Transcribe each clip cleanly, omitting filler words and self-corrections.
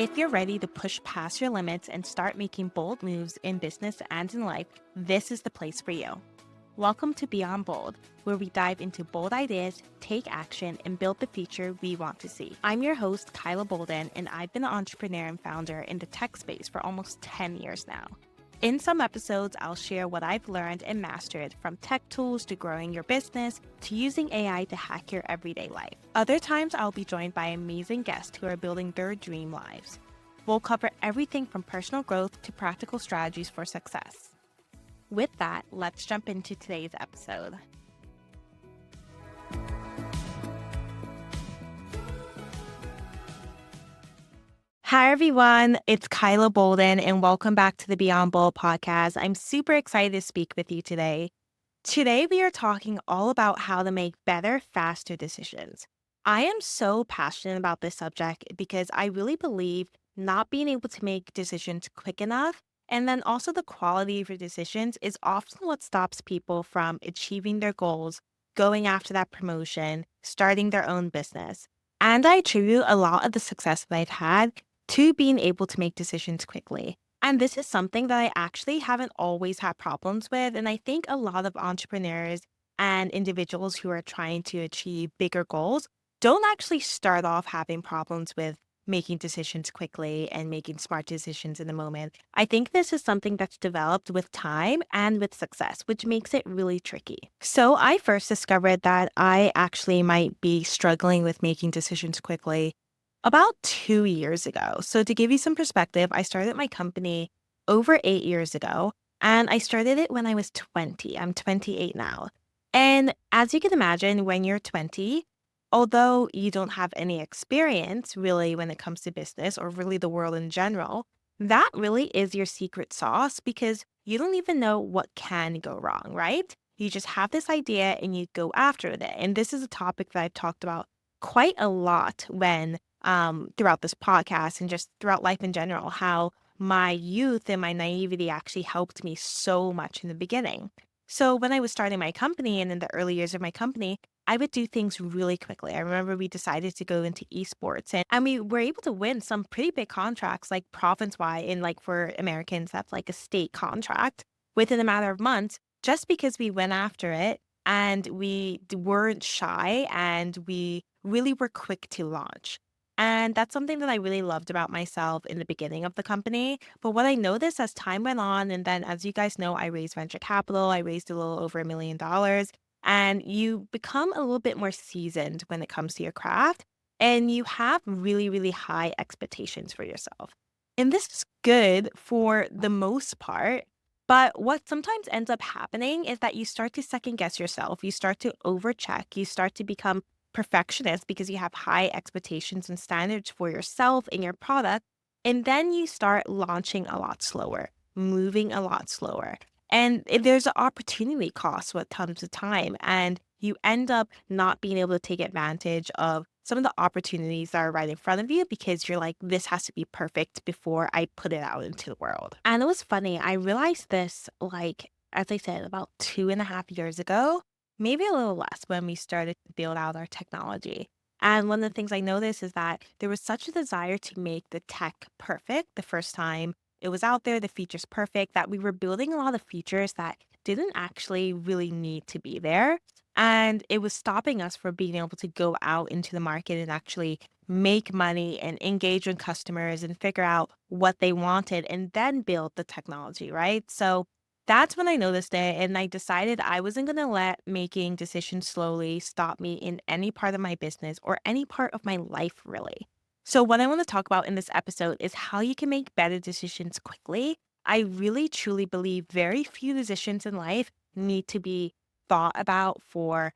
If you're ready to push past your limits and start making bold moves in business and in life, this is the place for you. Welcome to Beyond Bold, where we dive into bold ideas, take action, and build the future we want to see. I'm your host, Kyla Bolden, and I've been an entrepreneur and founder in the tech space for almost 10 years now. In some episodes, I'll share what I've learned and mastered, from tech tools to growing your business to using AI to hack your everyday life. Other times, I'll be joined by amazing guests who are building their dream lives. We'll cover everything from personal growth to practical strategies for success. With that, let's jump into today's episode. Hi, everyone. It's Kyla Bolden, and welcome back to the Beyond Bold podcast. I'm super excited to speak with you today. Today, we are talking all about how to make better, faster decisions. I am so passionate about this subject because I really believe not being able to make decisions quick enough, and then also the quality of your decisions, is often what stops people from achieving their goals, going after that promotion, starting their own business. And I attribute a lot of the success that I've had to being able to make decisions quickly. And this is something that I actually haven't always had problems with. And I think a lot of entrepreneurs and individuals who are trying to achieve bigger goals don't actually start off having problems with making decisions quickly and making smart decisions in the moment. I think this is something that's developed with time and with success, which makes it really tricky. So I first discovered that I actually might be struggling with making decisions quickly about 2 years ago. So to give you some perspective, I started my company over 8 years ago, and I started it when I was 20. I'm 28 now. And as you can imagine, when you're 20, although you don't have any experience really when it comes to business or really the world in general, that really is your secret sauce because you don't even know what can go wrong, right? You just have this idea and you go after it. And this is a topic that I've talked about quite a lot throughout this podcast and just throughout life in general, how my youth and my naivety actually helped me so much in the beginning. So when I was starting my company and in the early years of my company, I would do things really quickly. I remember we decided to go into esports and we were able to win some pretty big contracts, like province-wide, and like for Americans, that's like a state contract within a matter of months, just because we went after it and we weren't shy and we really were quick to launch. And that's something that I really loved about myself in the beginning of the company. But what I noticed as time went on, and then as you guys know, I raised venture capital, I raised a little over $1 million, and you become a little bit more seasoned when it comes to your craft, and you have really, really high expectations for yourself. And this is good for the most part. But what sometimes ends up happening is that you start to second guess yourself. You start to overcheck. You start to become perfectionist because you have high expectations and standards for yourself and your product. And then you start launching a lot slower, moving a lot slower. And there's an opportunity cost what comes to time. And you end up not being able to take advantage of some of the opportunities that are right in front of you because you're like, this has to be perfect before I put it out into the world. And it was funny. I realized this, like, as I said, about 2.5 years ago, maybe a little less, when we started to build out our technology. And one of the things I noticed is that there was such a desire to make the tech perfect the first time it was out there, the features perfect, that we were building a lot of features that didn't actually really need to be there. And it was stopping us from being able to go out into the market and actually make money and engage with customers and figure out what they wanted and then build the technology, right? So that's when I noticed it. And I decided I wasn't going to let making decisions slowly stop me in any part of my business or any part of my life, really. So, what I want to talk about in this episode is how you can make better decisions quickly. I really truly believe very few decisions in life need to be thought about for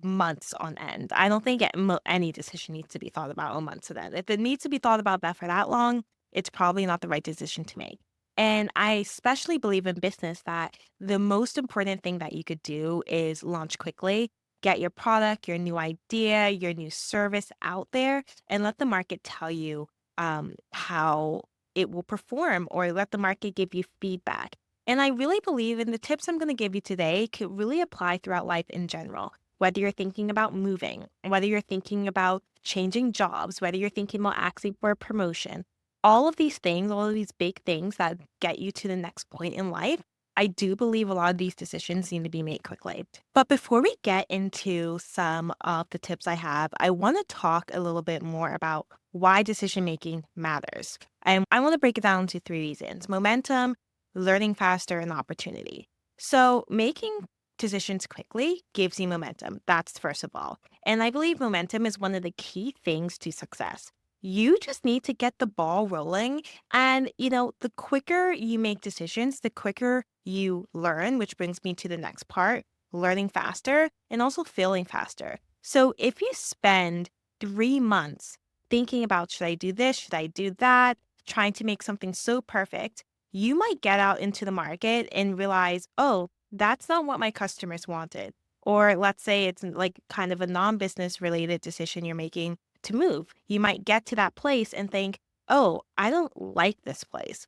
months on end. I don't think any decision needs to be thought about on months on end. If it needs to be thought about that for that long, it's probably not the right decision to make. And I especially believe in business that the most important thing that you could do is launch quickly, get your product, your new idea, your new service out there, and let the market tell you how it will perform, or let the market give you feedback. And I really believe in the tips I'm going to give you today could really apply throughout life in general. Whether you're thinking about moving, whether you're thinking about changing jobs, whether you're thinking about asking for a promotion, All of these things, all of these big things that get you to the next point in life, I do believe a lot of these decisions need to be made quickly. But before we get into some of the tips I have, I want to talk a little bit more about why decision making matters. And I want to break it down into three reasons: momentum, learning faster, and opportunity. So, making decisions quickly gives you momentum. That's first of all. And I believe momentum is one of the key things to success. You just need to get the ball rolling. And, the quicker you make decisions, the quicker you learn, which brings me to the next part: learning faster and also failing faster. So if you spend 3 months thinking about, should I do this? Should I do that? Trying to make something so perfect, you might get out into the market and realize, oh, that's not what my customers wanted. Or let's say it's like kind of a non business related decision you're making to move. You might get to that place and think, oh, I don't like this place.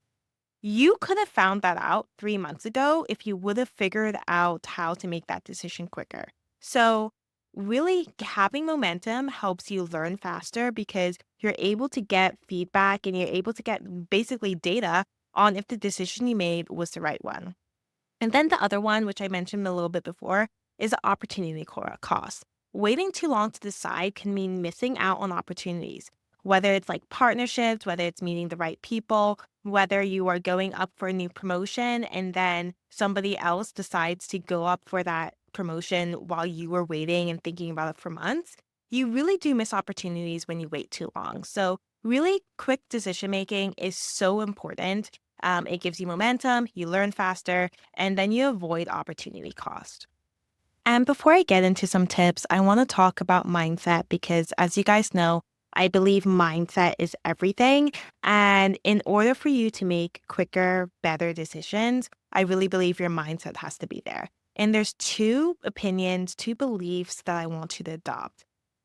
You could have found that out 3 months ago if you would have figured out how to make that decision quicker. So, really having momentum helps you learn faster because you're able to get feedback and you're able to get basically data on if the decision you made was the right one. And then the other one, which I mentioned a little bit before, is the opportunity cost. Waiting too long to decide can mean missing out on opportunities, whether it's like partnerships, whether it's meeting the right people, whether you are going up for a new promotion and then somebody else decides to go up for that promotion while you were waiting and thinking about it for months. You really do miss opportunities when you wait too long. So, really quick decision making is so important. It gives you momentum, you learn faster, and then you avoid opportunity cost. And before I get into some tips, I want to talk about mindset because, as you guys know, I believe mindset is everything. And in order for you to make quicker, better decisions, I really believe your mindset has to be there. And there's two opinions, two beliefs that I want you to adopt.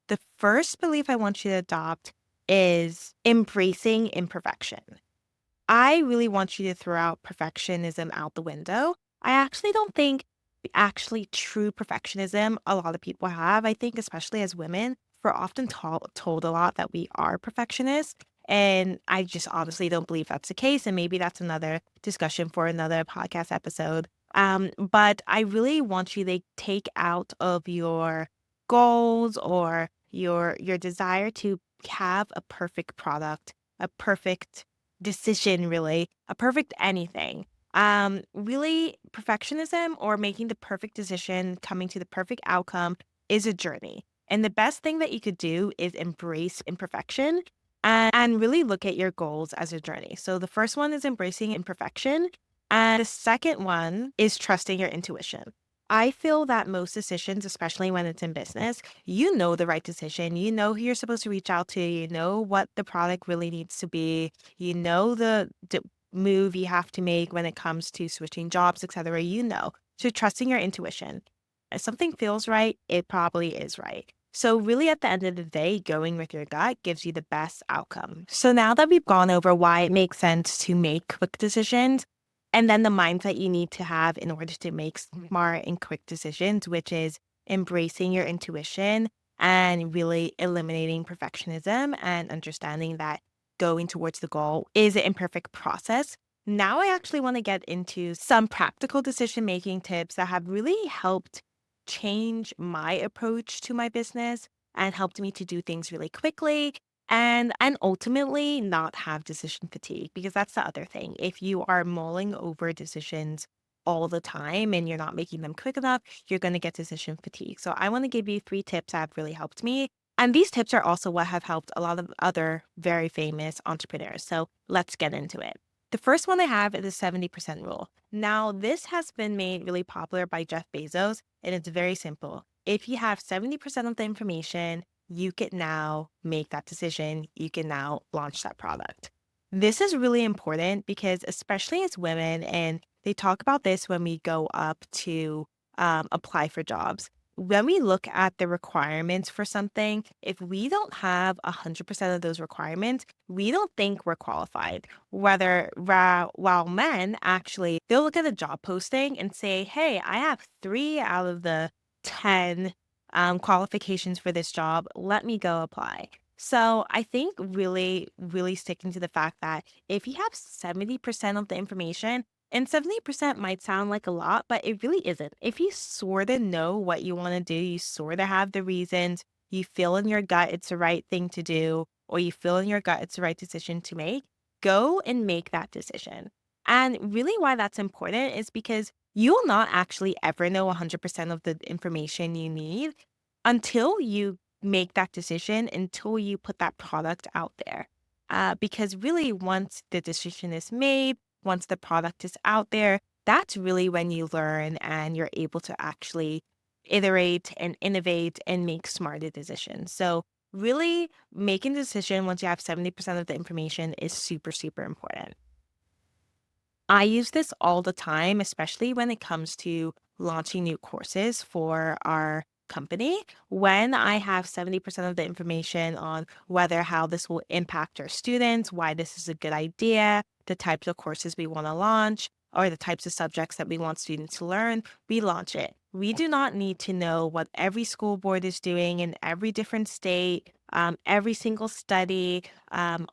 The first belief I want you to adopt is embracing imperfection. I really want you to throw out perfectionism out the window. I actually don't think actually true perfectionism a lot of people have. I think, especially as women, we're often told a lot that we are perfectionists. And I just honestly don't believe that's the case. And maybe that's another discussion for another podcast episode. But I really want you to take out of your goals or your desire to have a perfect product, a perfect decision, really, a perfect anything. Really, perfectionism or making the perfect decision, coming to the perfect outcome is a journey. And the best thing that you could do is embrace imperfection and really look at your goals as a journey. So the first one is embracing imperfection. And the second one is trusting your intuition. I feel that most decisions, especially when it's in business, you know the right decision. You know who you're supposed to reach out to. You know what the product really needs to be. You know the move you have to make when it comes to switching jobs, etc. You know. So trusting your intuition. If something feels right, it probably is right. So really at the end of the day, going with your gut gives you the best outcome. So now that we've gone over why it makes sense to make quick decisions, and then the mindset you need to have in order to make smart and quick decisions, which is embracing your intuition and really eliminating perfectionism and understanding that going towards the goal is an imperfect process. Now, I actually want to get into some practical decision making tips that have really helped change my approach to my business and helped me to do things really quickly and ultimately not have decision fatigue, because that's the other thing. If you are mulling over decisions all the time and you're not making them quick enough, you're going to get decision fatigue. So I want to give you three tips that have really helped me. And these tips are also what have helped a lot of other very famous entrepreneurs. So let's get into it. The first one I have is the 70% rule. Now, this has been made really popular by Jeff Bezos, and it's very simple. If you have 70% of the information, you can now make that decision. You can now launch that product. This is really important because, especially as women, and they talk about this when we go up to apply for jobs. When we look at the requirements for something, if we don't have 100% of those requirements, we don't think we're qualified. While men actually, they'll look at a job posting and say, hey, I have 3 out of the 10 qualifications for this job. Let me go apply. So I think really, really sticking to the fact that if you have 70% of the information, and 70% might sound like a lot, but it really isn't. If you sort of know what you want to do, you sort of have the reasons, you feel in your gut it's the right thing to do, or you feel in your gut it's the right decision to make, go and make that decision. And really, why that's important is because you will not actually ever know 100% of the information you need until you make that decision, until you put that product out there. Because really, once the decision is made, once the product is out there, that's really when you learn and you're able to actually iterate and innovate and make smarter decisions. So, really, making a decision once you have 70% of the information is super, super important. I use this all the time, especially when it comes to launching new courses for our company. When I have 70% of the information on whether how this will impact our students, why this is a good idea, the types of courses we want to launch, or the types of subjects that we want students to learn, we launch it. We do not need to know what every school board is doing in every different state, every single study,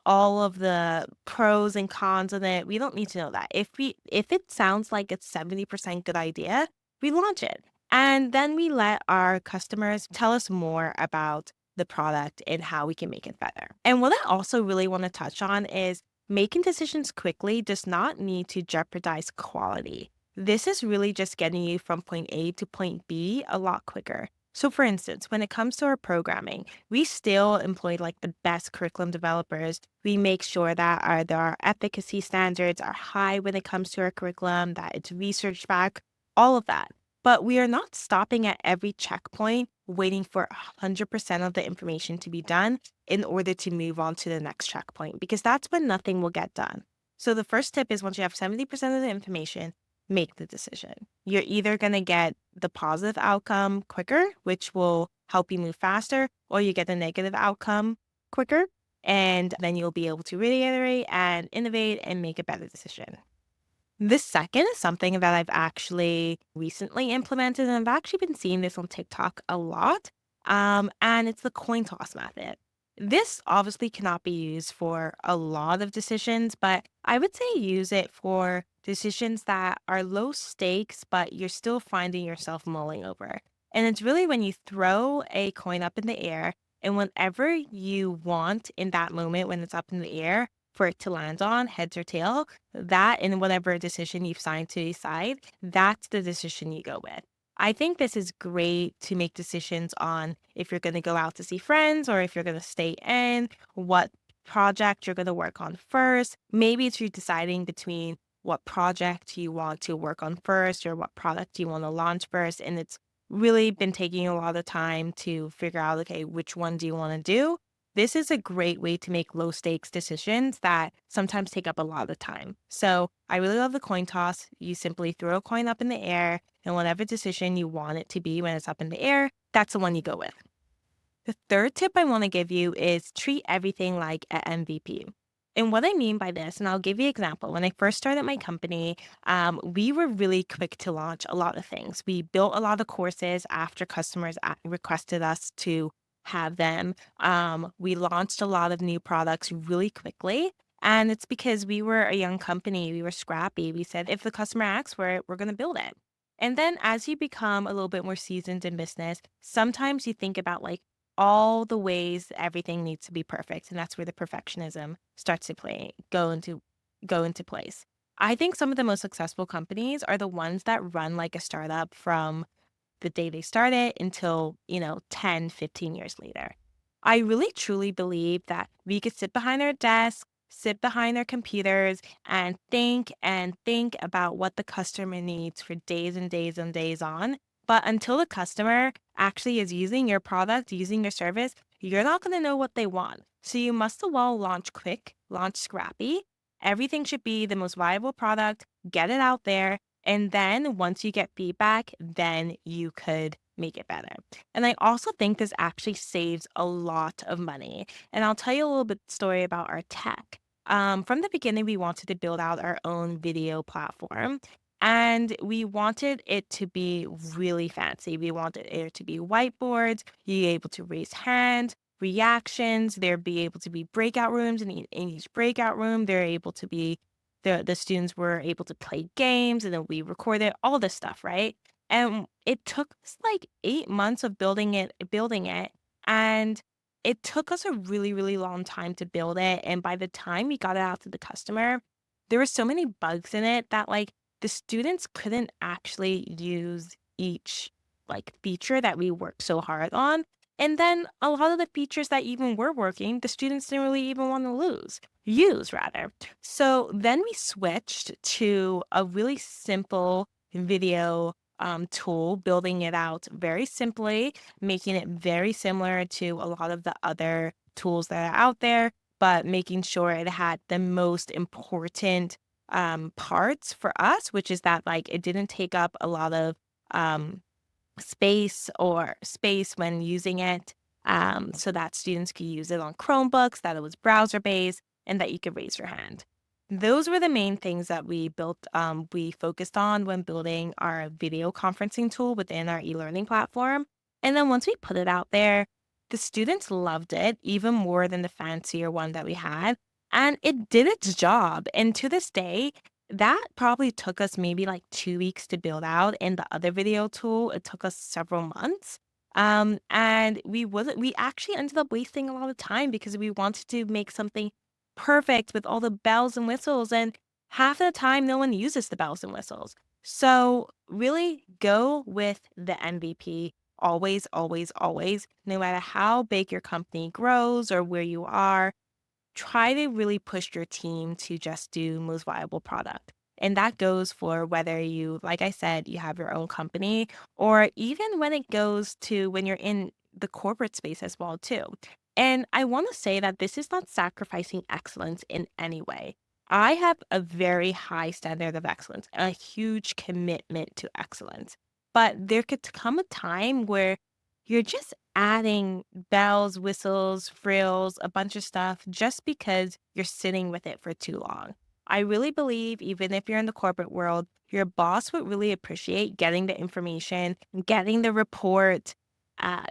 all of the pros and cons of it. We don't need to know that. If it sounds like it's 70% good idea, we launch it. And then we let our customers tell us more about the product and how we can make it better. And what I also really want to touch on is making decisions quickly does not need to jeopardize quality. This is really just getting you from point A to point B a lot quicker. So, for instance, when it comes to our programming, we still employ like the best curriculum developers. We make sure that our efficacy standards are high when it comes to our curriculum, that it's research back, all of that. But we are not stopping at every checkpoint waiting for 100% of the information to be done in order to move on to the next checkpoint, because that's when nothing will get done. So, the first tip is once you have 70% of the information, make the decision. You're either going to get the positive outcome quicker, which will help you move faster, or you get the negative outcome quicker, and then you'll be able to reiterate and innovate and make a better decision. The second is something that I've actually recently implemented, and I've actually been seeing this on TikTok a lot. And it's the coin toss method. This obviously cannot be used for a lot of decisions, but I would say use it for decisions that are low stakes, but you're still finding yourself mulling over. And it's really when you throw a coin up in the air, and whenever you want in that moment when it's up in the air for it to land on, heads or tail, that and whatever decision you've signed to decide, that's the decision you go with. I think this is great to make decisions on if you're going to go out to see friends or if you're going to stay in, what project you're going to work on first. Maybe it's you deciding between what project you want to work on first or what product you want to launch first. And it's really been taking a lot of time to figure out, okay, which one do you want to do? This is a great way to make low stakes decisions that sometimes take up a lot of time. So I really love the coin toss. You simply throw a coin up in the air, and whatever decision you want it to be when it's up in the air, that's the one you go with. The third tip I want to give you is treat everything like an MVP. And what I mean by this, and I'll give you an example. When I first started my company, we were really quick to launch a lot of things. We built a lot of courses after customers requested us to have them. We launched a lot of new products really quickly. And it's because we were a young company, we were scrappy. We said, if the customer asks for it, we're going to build it. And then as you become a little bit more seasoned in business, sometimes you think about like, all the ways everything needs to be perfect, and that's where the perfectionism starts to go into place. I think some of the most successful companies are the ones that run like a startup from the day they started until, 10, 15 years later. I really truly believe that we could sit behind our desk, sit behind our computers, and think about what the customer needs for days and days and days on. But until the customer actually is using your product, using your service, you're not going to know what they want. So you must as well launch quick, launch scrappy. Everything should be the most viable product, get it out there, and then once you get feedback, then you could make it better. And I also think this actually saves a lot of money. And I'll tell you a little bit story about our tech. From the beginning, we wanted to build out our own video platform. And we wanted it to be really fancy. We wanted it to be whiteboards, you able to raise hands. reactions. There be able to be breakout rooms, and in each breakout room, they're able to be the students were able to play games, and then we recorded all this stuff, right? And it took us like 8 months of building it, and it took us a really, really long time to build it. And by the time we got it out to the customer, there were so many bugs in it that like the students couldn't actually use each like feature that we worked so hard on. And then a lot of the features that even were working, the students didn't really even want to use rather. So then we switched to a really simple video tool, building it out very simply, making it very similar to a lot of the other tools that are out there, but making sure it had the most important parts for us, which is that like it didn't take up a lot of um, space when using it, so that students could use it on Chromebooks, that it was browser based, and that you could raise your hand. Those were the main things that we focused on when building our video conferencing tool within our e-learning platform. And then once we put it out there, the students loved it even more than the fancier one that we had. And it did its job. And to this day, that probably took us maybe like 2 weeks to build out, and the other video tool, it took us several months. And we actually ended up wasting a lot of time because we wanted to make something perfect with all the bells and whistles, and half the time no one uses the bells and whistles. So really go with the MVP always, always, always, no matter how big your company grows or where you are. Try to really push your team to just do most viable product. And that goes for whether you, like I said, you have your own company, or even when it goes to when you're in the corporate space as well too. And I want to say that this is not sacrificing excellence in any way. I have a very high standard of excellence, a huge commitment to excellence. But there could come a time where you're just adding bells, whistles, frills, a bunch of stuff just because you're sitting with it for too long. I really believe, even if you're in the corporate world, your boss would really appreciate getting the information, getting the report,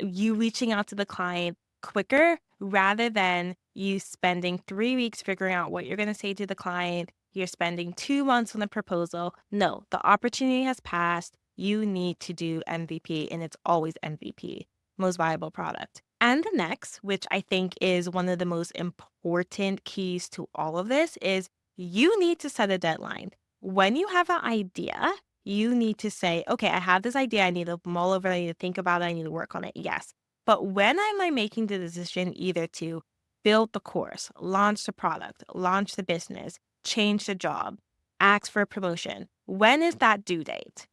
you reaching out to the client quicker rather than you spending 3 weeks figuring out what you're going to say to the client. You're spending 2 months on the proposal. No, the opportunity has passed. You need to do MVP, and it's always MVP, most viable product. And the next, which I think is one of the most important keys to all of this, is you need to set a deadline. When you have an idea, you need to say, okay, I have this idea. I need to mull over it. I need to think about it. I need to work on it. Yes. But when am I making the decision either to build the course, launch the product, launch the business, change the job, ask for a promotion? When is that due date?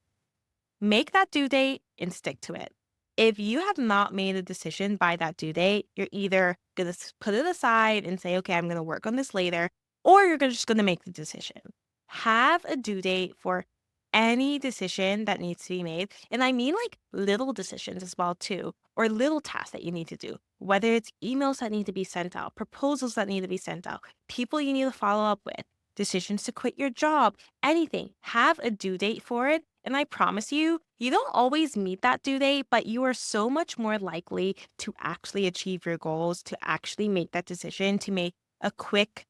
Make that due date and stick to it. If you have not made a decision by that due date, you're either going to put it aside and say, okay, I'm going to work on this later, or you're just going to make the decision. Have a due date for any decision that needs to be made. And I mean like little decisions as well too, or little tasks that you need to do, whether it's emails that need to be sent out, proposals that need to be sent out, people you need to follow up with, decisions to quit your job, anything. Have a due date for it. And I promise you, you don't always meet that due date, but you are so much more likely to actually achieve your goals, to actually make that decision, to make a quick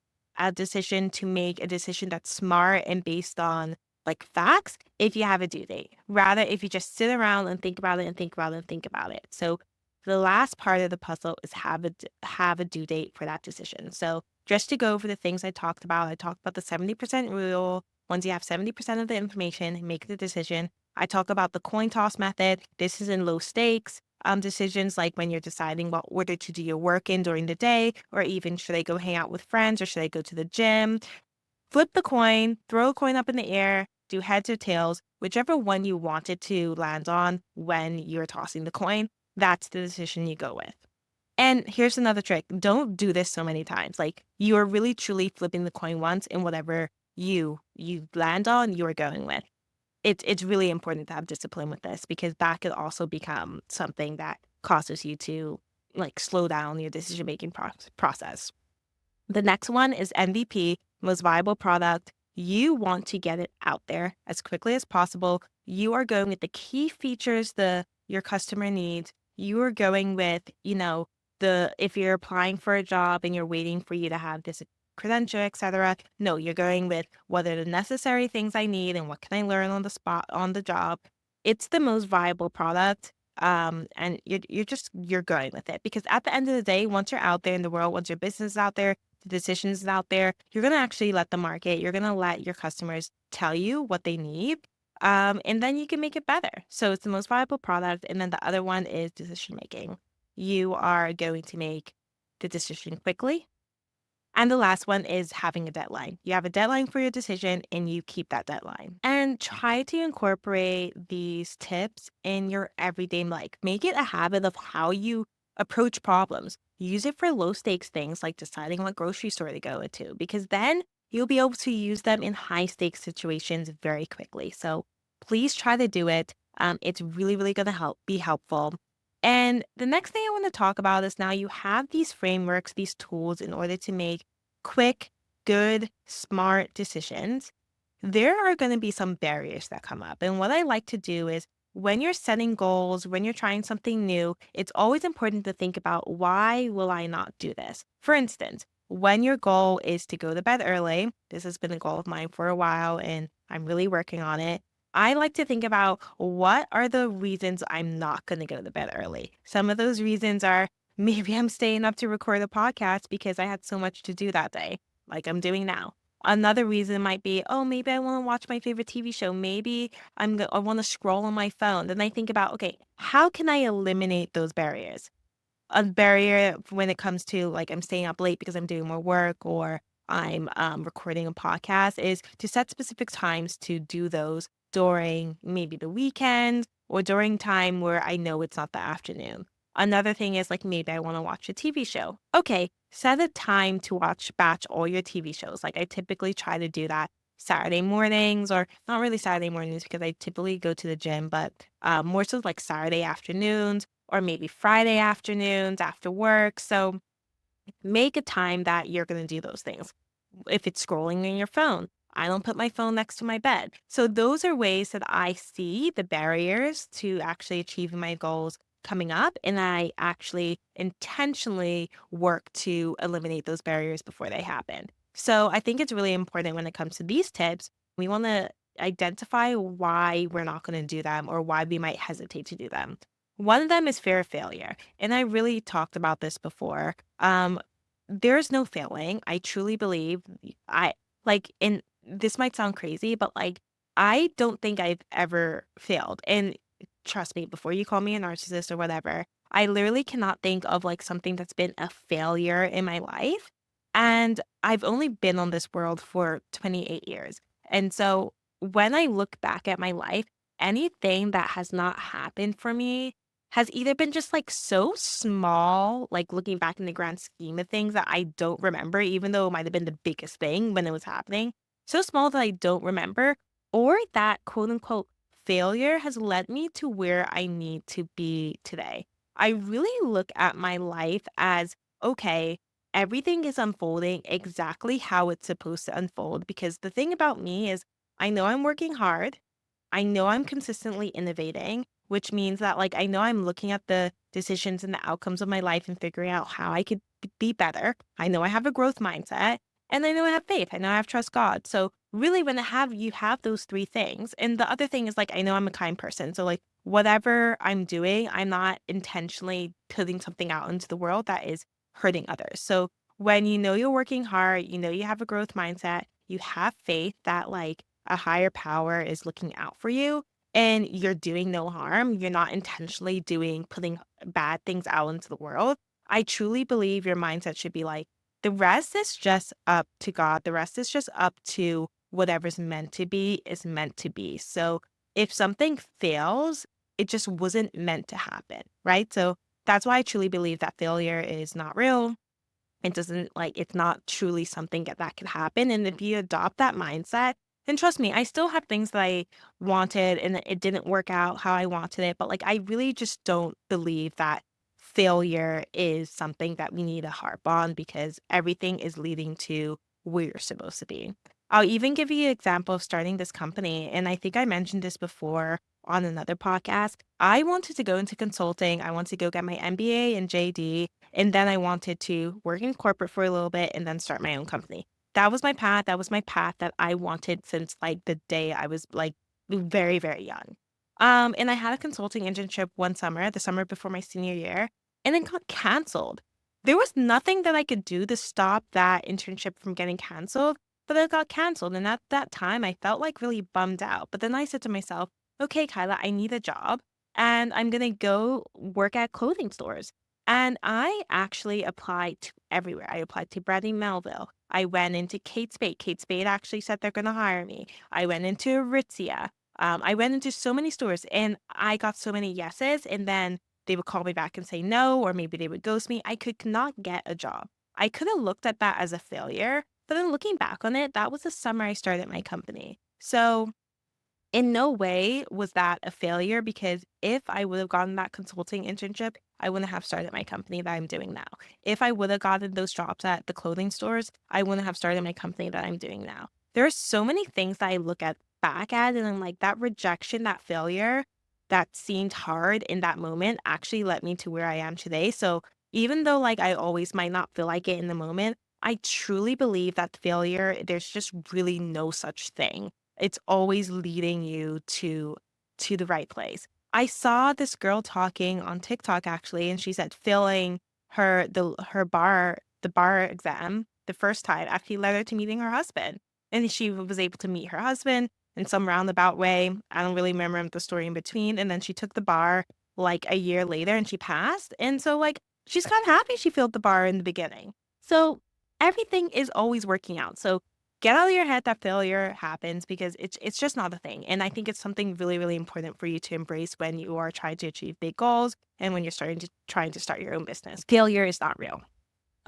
decision, to make a decision that's smart and based on like facts if you have a due date, rather if you just sit around and think about it and think about it and think about it. So the last part of the puzzle is have a due date for that decision. So just to go over the things I talked about the 70% rule. Once you have 70% of the information, make the decision. I talk about the coin toss method. This is in low stakes decisions, like when you're deciding what order to do your work in during the day, or even should I go hang out with friends or should I go to the gym? Flip the coin, throw a coin up in the air, do heads or tails, whichever one you wanted to land on when you're tossing the coin, that's the decision you go with. And here's another trick. Don't do this so many times. Like you are really truly flipping the coin once, and whatever you land on, you're going with. It's really important to have discipline with this, because that could also become something that causes you to like slow down your decision making process. The next one is MVP, most viable product. You want to get it out there as quickly as possible. You are going with the key features your customer needs. You are going with, if you're applying for a job and you're waiting for you to have this credential, etc. No, you're going with what are the necessary things I need and what can I learn on the spot on the job. It's the most viable product. And you're going with it because at the end of the day, once you're out there in the world, once your business is out there, the decisions is out there, you're gonna actually let the market, you're gonna let your customers tell you what they need. And then you can make it better. So it's the most viable product. And then the other one is decision making. You are going to make the decision quickly. And the last one is having a deadline. You have a deadline for your decision and you keep that deadline. And try to incorporate these tips in your everyday life. Make it a habit of how you approach problems. Use it for low stakes things like deciding what grocery store to go into, because then you'll be able to use them in high stakes situations very quickly. So please try to do it. It's really, really going to be helpful. And the next thing I want to talk about is now you have these frameworks, these tools in order to make quick, good, smart decisions. There are going to be some barriers that come up. And what I like to do is when you're setting goals, when you're trying something new, it's always important to think about why will I not do this? For instance, when your goal is to go to bed early, this has been a goal of mine for a while and I'm really working on it. I like to think about what are the reasons I'm not going to go to bed early. Some of those reasons are maybe I'm staying up to record a podcast because I had so much to do that day, like I'm doing now. Another reason might be, oh, maybe I want to watch my favorite TV show. Maybe I want to scroll on my phone. Then I think about, okay, how can I eliminate those barriers? A barrier when it comes to like I'm staying up late because I'm doing more work or I'm recording a podcast is to set specific times to do those during maybe the weekend or during time where I know it's not the afternoon. Another thing is like maybe I want to watch a TV show. Okay, set a time to batch all your TV shows. Like I typically try to do that Saturday mornings or not really Saturday mornings because I typically go to the gym, but more so like Saturday afternoons or maybe Friday afternoons after work. So make a time that you're going to do those things. If it's scrolling in your phone, I don't put my phone next to my bed. So those are ways that I see the barriers to actually achieving my goals coming up. And I actually intentionally work to eliminate those barriers before they happen. So I think it's really important when it comes to these tips, we want to identify why we're not going to do them or why we might hesitate to do them. One of them is fear of failure. And I really talked about this before. There's no failing. I truly believe I and this might sound crazy, but like I don't think I've ever failed. And trust me, before you call me a narcissist or whatever, I literally cannot think of like something that's been a failure in my life. And I've only been on this world for 28 years. And so when I look back at my life, anything that has not happened for me has either been just like so small, like looking back in the grand scheme of things that I don't remember, even though it might have been the biggest thing when it was happening, so small that I don't remember, or that quote unquote failure has led me to where I need to be today. I really look at my life as okay, everything is unfolding exactly how it's supposed to unfold because the thing about me is I know I'm working hard. I know I'm consistently innovating, which means that like I know I'm looking at the decisions and the outcomes of my life and figuring out how I could be better. I know I have a growth mindset and I know I have faith. I know I have trust God. So really when you have those three things. And the other thing is like I know I'm a kind person. So like whatever I'm doing, I'm not intentionally putting something out into the world that is hurting others. So when you know you're working hard, you know you have a growth mindset, you have faith that like a higher power is looking out for you and you're doing no harm, you're not intentionally putting bad things out into the world. I truly believe your mindset should be like, the rest is just up to God. The rest is just up to whatever's meant to be is meant to be. So if something fails, it just wasn't meant to happen, right? So that's why I truly believe that failure is not real. It doesn't like it's not truly something that could happen. And if you adopt that mindset, then trust me, I still have things that I wanted and it didn't work out how I wanted it. But like I really just don't believe that failure is something that we need to harp on because everything is leading to where you're supposed to be. I'll even give you an example of starting this company. And I think I mentioned this before on another podcast. I wanted to go into consulting. I wanted to go get my MBA and JD. And then I wanted to work in corporate for a little bit and then start my own company. That was my path. That was my path that I wanted since like the day I was like very, very young. And I had a consulting internship one summer, the summer before my senior year, and then got canceled. There was nothing that I could do to stop that internship from getting canceled, but it got canceled. And at that time, I felt like really bummed out. But then I said to myself, okay, Kyla, I need a job and I'm going to go work at clothing stores. And I actually applied to everywhere. I applied to Brady Melville. I went into Kate Spade. Kate Spade actually said they're going to hire me. I went into Aritzia. I went into so many stores and I got so many yeses. And then they would call me back and say no, or maybe they would ghost me. I could not get a job. I could have looked at that as a failure, but then looking back on it, that was the summer I started my company. So in no way was that a failure because if I would have gotten that consulting internship, I wouldn't have started my company that I'm doing now. If I would have gotten those jobs at the clothing stores, I wouldn't have started my company that I'm doing now. There are so many things that I look at back at and I'm like that rejection, that failure that seemed hard in that moment actually led me to where I am today. So even though like I always might not feel like it in the moment, I truly believe that failure, there's just really no such thing. It's always leading you to the right place. I saw this girl talking on TikTok actually, and she said failing the bar exam the first time actually led her to meeting her husband. And she was able to meet her husband in some roundabout way. I don't really remember the story in between. And then she took the bar like a year later and she passed. And so like she's kind of happy she failed the bar in the beginning. So everything is always working out. So get out of your head that failure happens because it's just not a thing. And I think it's something really, really important for you to embrace when you are trying to achieve big goals and when you're trying to start your own business. Failure is not real.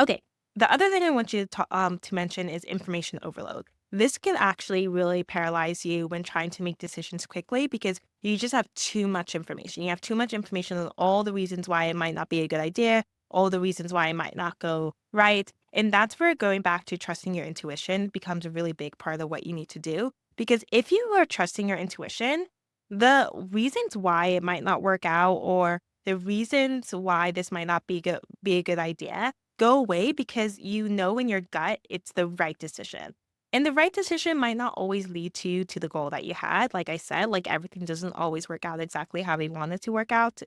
Okay. The other thing I want you to mention is information overload. This can actually really paralyze you when trying to make decisions quickly because you just have too much information. You have too much information on all the reasons why it might not be a good idea, all the reasons why it might not go right. And that's where going back to trusting your intuition becomes a really big part of what you need to do. Because if you are trusting your intuition, the reasons why it might not work out or the reasons why this might not be a good idea go away because you know in your gut it's the right decision. And the right decision might not always lead you to the goal that you had. Like I said, like everything doesn't always work out exactly how we want it to work out.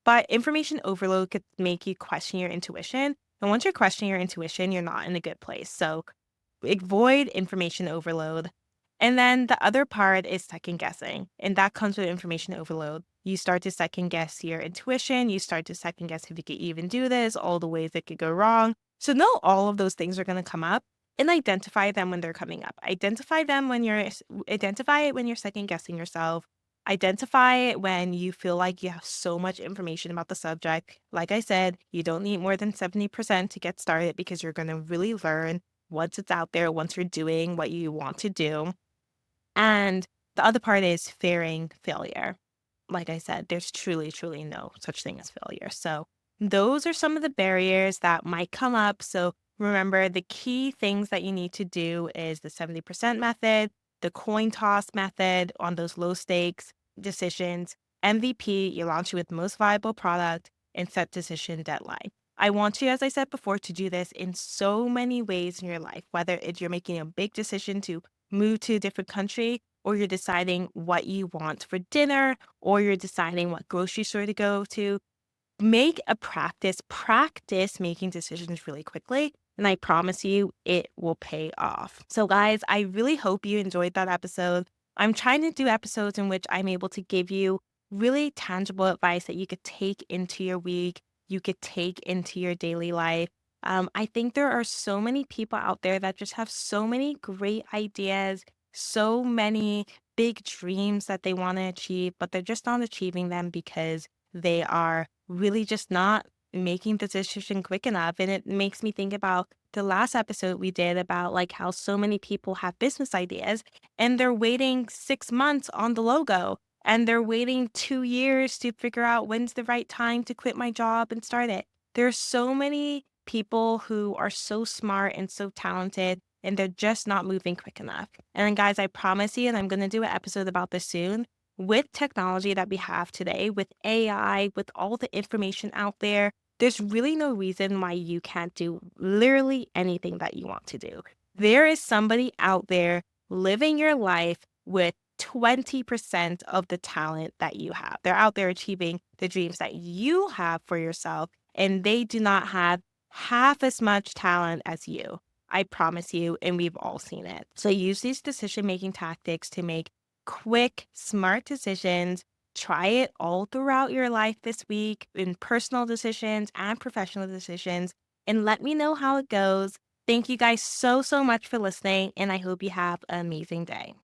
But information overload could make you question your intuition. And once you're questioning your intuition, you're not in a good place. So avoid information overload. And then the other part is second guessing. And that comes with information overload. You start to second guess your intuition. You start to second guess if you could even do this, all the ways it could go wrong. So know all of those things are going to come up and identify them when they're coming up. Identify it when you're second guessing yourself. Identify it when you feel like you have so much information about the subject. Like I said, you don't need more than 70% to get started because you're going to really learn once it's out there, once you're doing what you want to do. And the other part is fearing failure. Like I said, there's truly, truly no such thing as failure. So those are some of the barriers that might come up. So remember, the key things that you need to do is the 70% method, the coin toss method on those low stakes decisions, MVP, you launch it with most viable product, and set decision deadline. I want you, as I said before, to do this in so many ways in your life, whether it's you're making a big decision to move to a different country, or you're deciding what you want for dinner, or you're deciding what grocery store to go to. Make a practice making decisions really quickly. And I promise you, it will pay off. So, guys, I really hope you enjoyed that episode. I'm trying to do episodes in which I'm able to give you really tangible advice that you could take into your week, you could take into your daily life. I think there are so many people out there that just have so many great ideas, so many big dreams that they want to achieve, but they're just not achieving them because they are really just not making the decision quick enough. And it makes me think about the last episode we did about like how so many people have business ideas and they're waiting 6 months on the logo and they're waiting 2 years to figure out when's the right time to quit my job and start it. There's so many people who are so smart and so talented and they're just not moving quick enough. And then guys, I promise you, and I'm going to do an episode about this soon, with technology that we have today, with AI, with all the information out there, there's really no reason why you can't do literally anything that you want to do. There is somebody out there living your life with 20% of the talent that you have. They're out there achieving the dreams that you have for yourself, and they do not have half as much talent as you. I promise you, and we've all seen it. So use these decision making tactics to make quick, smart decisions. Try it all throughout your life this week in personal decisions and professional decisions, and let me know how it goes. Thank you guys so much for listening, and I hope you have an amazing day.